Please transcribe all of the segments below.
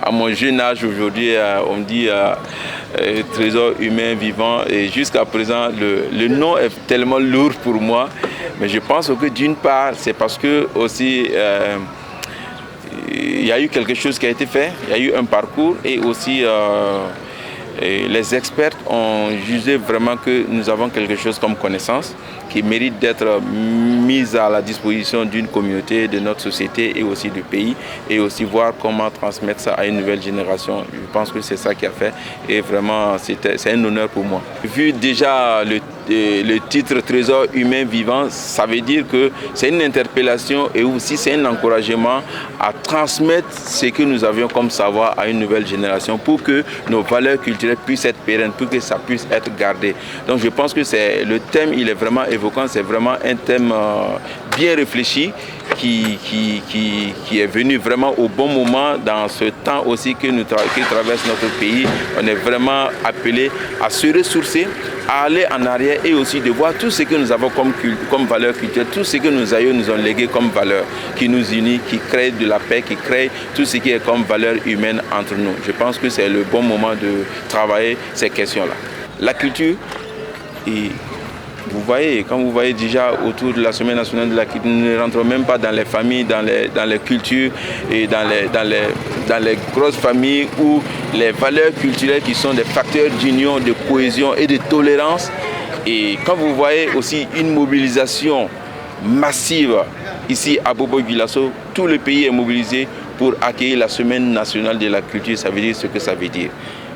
à mon jeune âge aujourd'hui, on dit trésor humain vivant. Et jusqu'à présent, le nom est tellement lourd pour moi. Mais je pense que d'une part, c'est parce que aussi il y a eu quelque chose qui a été fait, il y a eu un parcours et aussi et les experts ont jugé vraiment que nous avons quelque chose comme connaissance qui mérite d'être mise à la disposition d'une communauté, de notre société et aussi du pays, et aussi voir comment transmettre ça à une nouvelle génération. Je pense que c'est ça qui a fait et vraiment c'est un honneur pour moi. Vu déjà le titre Trésor humain vivant, ça veut dire que c'est une interpellation et aussi c'est un encouragement à transmettre ce que nous avions comme savoir à une nouvelle génération pour que nos valeurs culturelles puissent être pérennes, pour que ça puisse être gardé. Donc je pense que le thème, il est vraiment évoquant, c'est vraiment un thème bien réfléchi qui est venu vraiment au bon moment dans ce temps aussi que qui traverse notre pays. On est vraiment appelé à se ressourcer, à aller en arrière et aussi de voir tout ce que nous avons comme valeur culturelle, tout ce que nos aïeux nous ont légué comme valeur, qui nous unit, qui crée de la paix, qui crée tout ce qui est comme valeur humaine entre nous. Je pense que c'est le bon moment de travailler ces questions-là. La culture, vous voyez, quand vous voyez déjà autour de la Semaine nationale de la culture, nous ne rentrons même pas dans les familles, dans les cultures et dans les grosses familles où les valeurs culturelles qui sont des facteurs d'union, de cohésion et de tolérance. Et quand vous voyez aussi une mobilisation massive ici à Bobo-Dioulasso, tout le pays est mobilisé pour accueillir la Semaine nationale de la culture, ça veut dire ce que ça veut dire.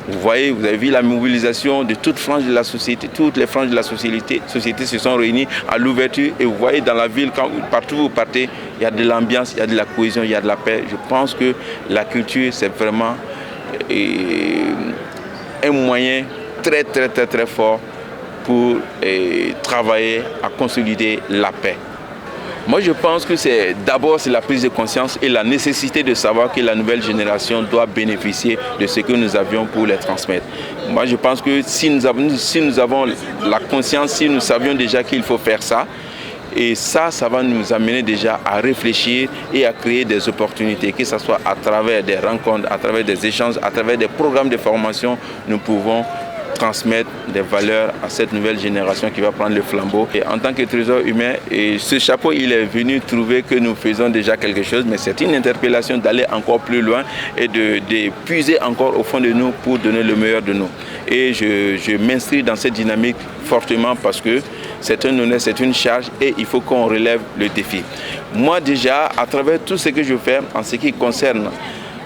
Vous voyez, vous avez vu la mobilisation de toutes franges de la société, toutes les franges de la société se sont réunies à l'ouverture et vous voyez dans la ville, partout où vous partez, il y a de l'ambiance, il y a de la cohésion, il y a de la paix. Je pense que la culture, c'est vraiment un moyen très très très très fort pour travailler à consolider la paix. Moi, je pense que d'abord la prise de conscience et la nécessité de savoir que la nouvelle génération doit bénéficier de ce que nous avions pour les transmettre. Moi, je pense que si nous avons la conscience, si nous savions déjà qu'il faut faire ça, et ça va nous amener déjà à réfléchir et à créer des opportunités, que ce soit à travers des rencontres, à travers des échanges, à travers des programmes de formation, nous pouvons transmettre des valeurs à cette nouvelle génération qui va prendre le flambeau. Et en tant que trésor humain, et ce chapeau, il est venu trouver que nous faisons déjà quelque chose, mais c'est une interpellation d'aller encore plus loin et de puiser encore au fond de nous pour donner le meilleur de nous. Et je m'inscris dans cette dynamique fortement parce que c'est un honneur, c'est une charge et il faut qu'on relève le défi. Moi déjà, à travers tout ce que je fais en ce qui concerne,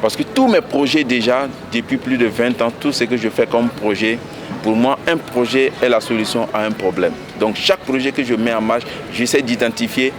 parce que tous mes projets déjà, depuis plus de 20 ans, tout ce que je fais comme projet, pour moi, un projet est la solution à un problème. Donc chaque projet que je mets en marche, j'essaie d'identifier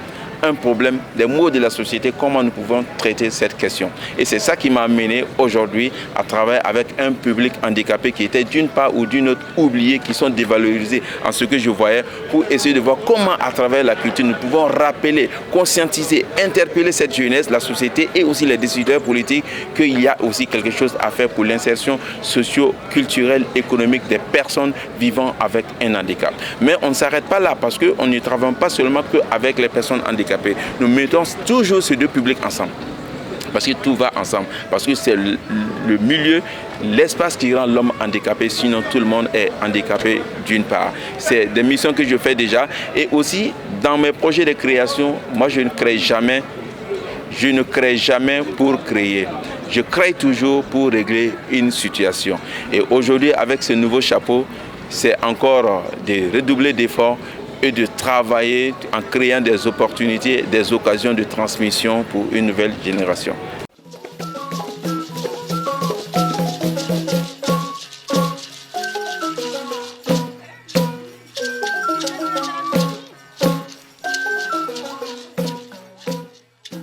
un problème, les maux de la société, comment nous pouvons traiter cette question. Et c'est ça qui m'a amené aujourd'hui à travailler avec un public handicapé qui était d'une part ou d'une autre oublié, qui sont dévalorisés en ce que je voyais, pour essayer de voir comment à travers la culture nous pouvons rappeler, conscientiser, interpeller cette jeunesse, la société et aussi les décideurs politiques qu'il y a aussi quelque chose à faire pour l'insertion socio-culturelle, économique des personnes vivant avec un handicap. Mais on ne s'arrête pas là parce qu'on ne travaille pas seulement qu'avec les personnes handicapées. Nous mettons toujours ces deux publics ensemble. Parce que tout va ensemble. Parce que c'est le milieu, l'espace qui rend l'homme handicapé. Sinon, tout le monde est handicapé d'une part. C'est des missions que je fais déjà. Et aussi, dans mes projets de création, moi, je ne crée jamais pour créer. Je crée toujours pour régler une situation. Et aujourd'hui, avec ce nouveau chapeau, c'est encore de redoubler d'efforts et de travailler en créant des opportunités, des occasions de transmission pour une nouvelle génération.